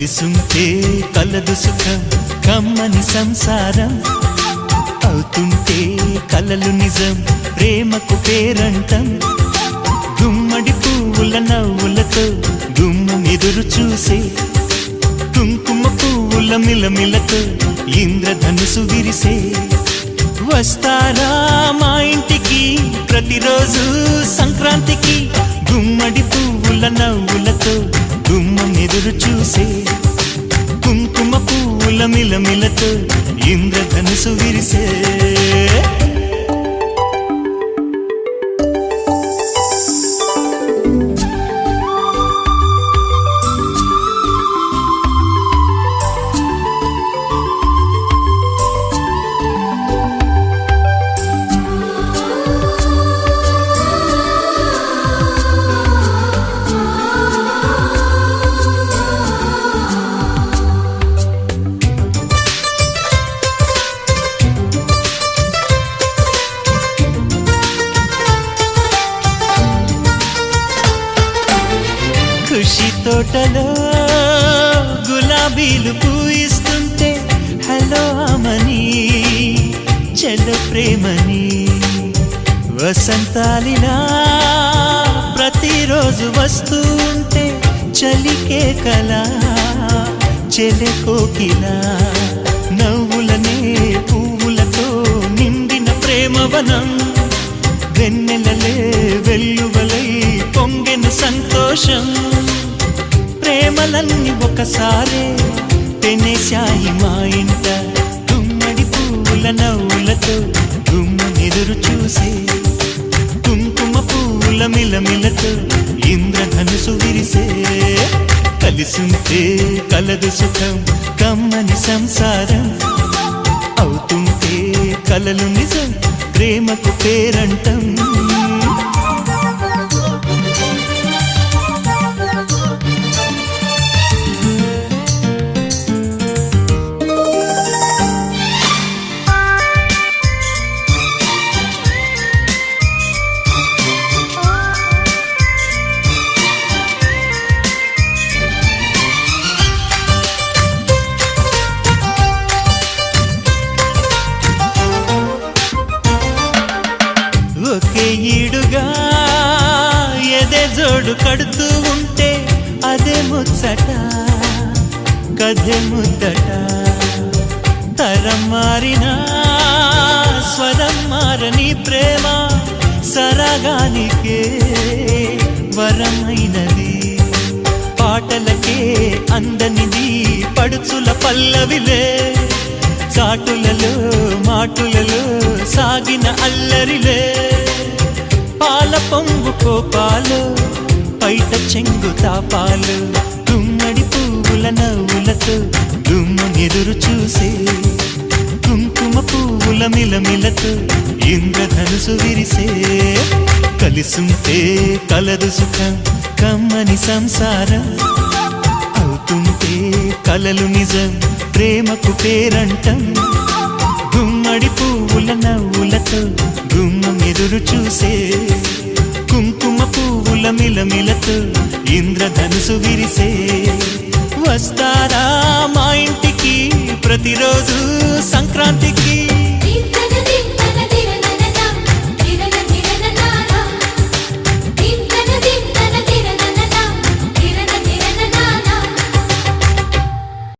ఇసుంటే కలదు సుఖం కమ్మని సంసారం అవుతుంటే కలలు నిజం ప్రేమకు పేరంటం గుమ్మడి పువ్వుల నవ్వులతో గుమ్మం ఎదురు చూసే కుంకుమ పువ్వుల మిలమిలతో ఇంద్రధనుసు విరిసే వస్తారా మా ఇంటికి ప్రతిరోజు సంక్రాంతికి గుమ్మడి పువ్వుల నవ్వులతో గుమ్మం ఎదురు చూసే కుంకుమ పువ్వుల మిలమిలతో ఇంద్రధనుసు విరిసే ఖుషి తోటలో గులాబీలు పూయిస్తుంటే హలో అమని చెల్ల ప్రేమని వసంతాలిలా ప్రతిరోజు వస్తూ ఉంటే చలికే కలా చెల్లె కోకిలా నవ్వులనే పువ్వులతో నిండిన ప్రేమవనం వెన్నెలలే వెల్లువలై పొంగెన సంతోషం ప్రేమలన్నీ ఒకసారే పెనేశాయి మా ఇంట గుమ్మడి పువ్వుల నవ్వులతో గుమ్మం ఎదురు చూసే కుంకుమ పువ్వుల మిలమిలతో ఇంద్రధనుసు విరిసే కలిసుంటే కలదు సుఖం కమ్మని సంసారం అవుతుంటే కలలు నిజం ప్రేమకు పేరంటం ఒకే ఈడుగా ఎదే జోడు కడుతూ ఉంటే అదే ముచ్చట కథే ముద్దట తరం మారినా స్వరం మారని ప్రేమ సరగానికే వరమైనది పాటలకే అందనిది పడుచుల పల్లవిలే చాటులలో మాటులలో సాగిన అల్లరిలే పాల పొంగు కోపాలు పైట చెంగు తాపాలు గుమ్మడి పువ్వుల నవ్వులతో గుమ్మం ఎదురు చూసే కుంకుమ పువ్వుల మిలమిలతో ఇంద్రధనుసు విరిసే కలిసుంటే కలదు సుఖం కమ్మని సంసారం అవుతుంటే కలలు నిజం ప్రేమకు పేరంటం గుమ్మడి పువ్వుల నవ్వులతో గుమ్మం ఎదురు చూసే కుంకుమ పువ్వుల మిలమిలతో ఇంద్రధనుసు విరిసే వస్తారా మా ఇంటికి ప్రతిరోజు సంక్రాంతికి